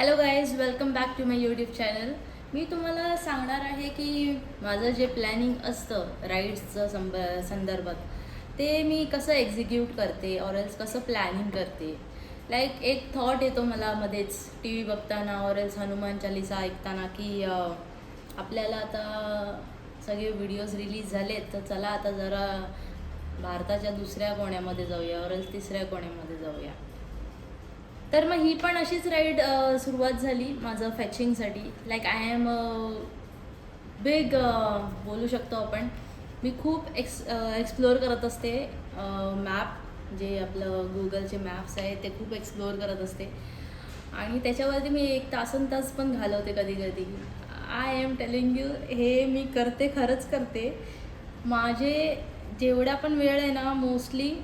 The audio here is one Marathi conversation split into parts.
Hello guys, welcome back to my YouTube channel. मी तुम्हाला सांगणार आहे की माझं जे प्लॅनिंग असतं राईड्सचं संदर्भात ते मी कसं एक्झिक्यूट करते ऑरल्स कसं प्लॅनिंग करते. लाईक एक थॉट येतो मला मध्येच टी व्ही बघताना ऑरल्स हनुमान चालिसा ऐकताना की आपल्याला आता सगळे व्हिडिओज रिलीज झालेत, तर चला आता जरा भारताच्या दुसऱ्या कोण्यामध्ये जाऊया ऑरल्स तिसऱ्या कोण्यामध्ये जाऊया. तर मग ही पण अशीच राईड सुरुवात झाली माझं फॅचिंगसाठी. लाईक आय एम बिग बोलू शकतो आपण. मी खूप एक्सप्लोअर करत असते. मॅप जे आपलं गुगलचे मॅप्स आहेत ते खूप एक्सप्लोअर करत असते आणि त्याच्यावरती मी एक तासनतास पण घालवते कधी कधी. आय एम टेलिंग यू, हे मी करते, खरंच करते. माझे जेवढा पण वेळ आहे ना, मोस्टली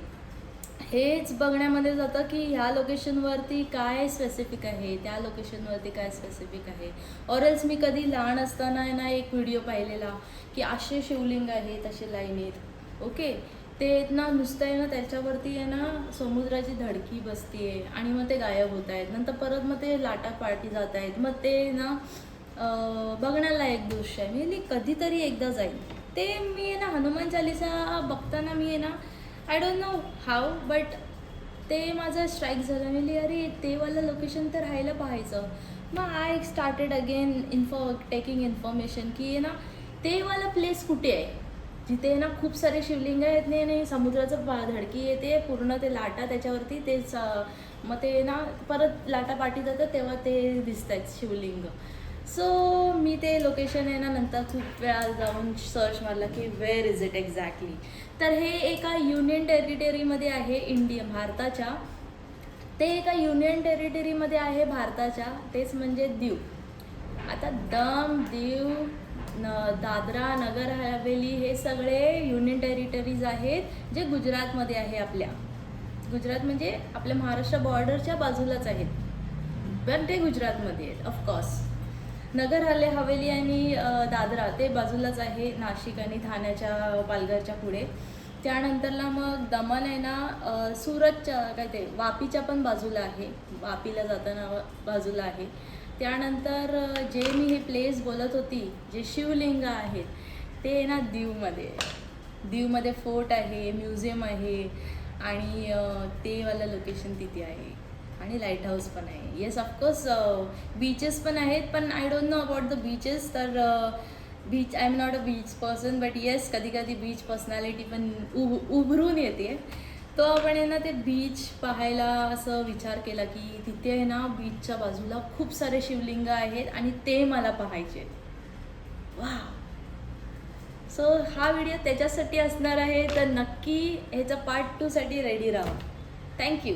हेच बघण्यामध्ये जातं की ह्या लोकेशनवरती काय स्पेसिफिक आहे, त्या लोकेशनवरती काय स्पेसिफिक आहे. ऑरल्स मी कधी लहान असताना आहे ना एक व्हिडिओ पाहिलेला की असे शिवलिंग आहेत, असे लाईनीत ओके, ते ना नुसतं आहे ना त्याच्यावरती आहे ना समुद्राची धडकी बसते आणि मग ते गायब होत आहेत. नंतर परत मग ते लाटा पार्टी जात आहेत. मग ते ना बघण्याला एक दृश्य आहे. मी कधीतरी एकदा जाईल. ते मी आहे ना हनुमान चालिसा बघताना मी आहे ना I don't know how, but ते माझं स्ट्राईक झालं. मी अरे ते वालं लोकेशन तर राहायला पाहायचं. मग I started again taking information की आहे ना ते वाला प्लेस कुठे आहे जिथे ना खूप सारे शिवलिंग आहेत नाही समुद्राचं धडकी येते पूर्ण, ते लाटा त्याच्यावरती तेच. मग ते ना परत लाटा पाठी जातात तेव्हा ते दिसत आहेत शिवलिंग. सो मी ते लोकेशन आहे ना नंतर खूप वेळा जाऊन सर्च मारला की वेअर इज इट एक्झॅक्टली. तर हे एका युनियन टेरिटरीमध्ये आहे भारताच्या. ते एका युनियन टेरिटरीमध्ये आहे भारताच्या, तेच म्हणजे दीव. आता दीव, दादरा नगर हवेली हे सगळे युनियन टेरिटरीज आहेत जे गुजरातमध्ये आहे. आपल्या गुजरात म्हणजे आपल्या महाराष्ट्र बॉर्डरच्या बाजूलाच आहेत, पण ते गुजरातमध्ये आहेत. ऑफकोर्स नगर हवेली आणि दादरा ते बाजूलाच आहे, नाशिक आणि ठाण्याच्या पालघरच्या पुढे. त्यानंतरला मग दमण आहे ना सुरतच्या काय ते वापीच्या पण बाजूला आहे, वापीला जाताना बाजूला आहे. त्यानंतर जे मी हे प्लेस बोलत होती जे शिवलिंग आहेत ते ना दीवमध्ये फोर्ट आहे, म्युझियम आहे आणि ते वाला लोकेशन तिथे आहे आणि लाईट हाऊस पण आहे. येस ऑफकोर्स बीचेस पण आहेत, पण I don't know about the beaches. तर beach I am not a beach person, but yes कधी कधी बीच पर्सनॅलिटी पण उभरून येते. तो आपण आहे ना ते बीच पाहायला असं विचार केला की तिथे आहे ना बीचच्या बाजूला खूप सारे शिवलिंग आहेत आणि ते मला पाहायचे. वा, सो हा व्हिडिओ त्याच्यासाठी असणार आहे, तर नक्की ह्याचा पार्ट 2 साठी रेडी राहा. थँक्यू.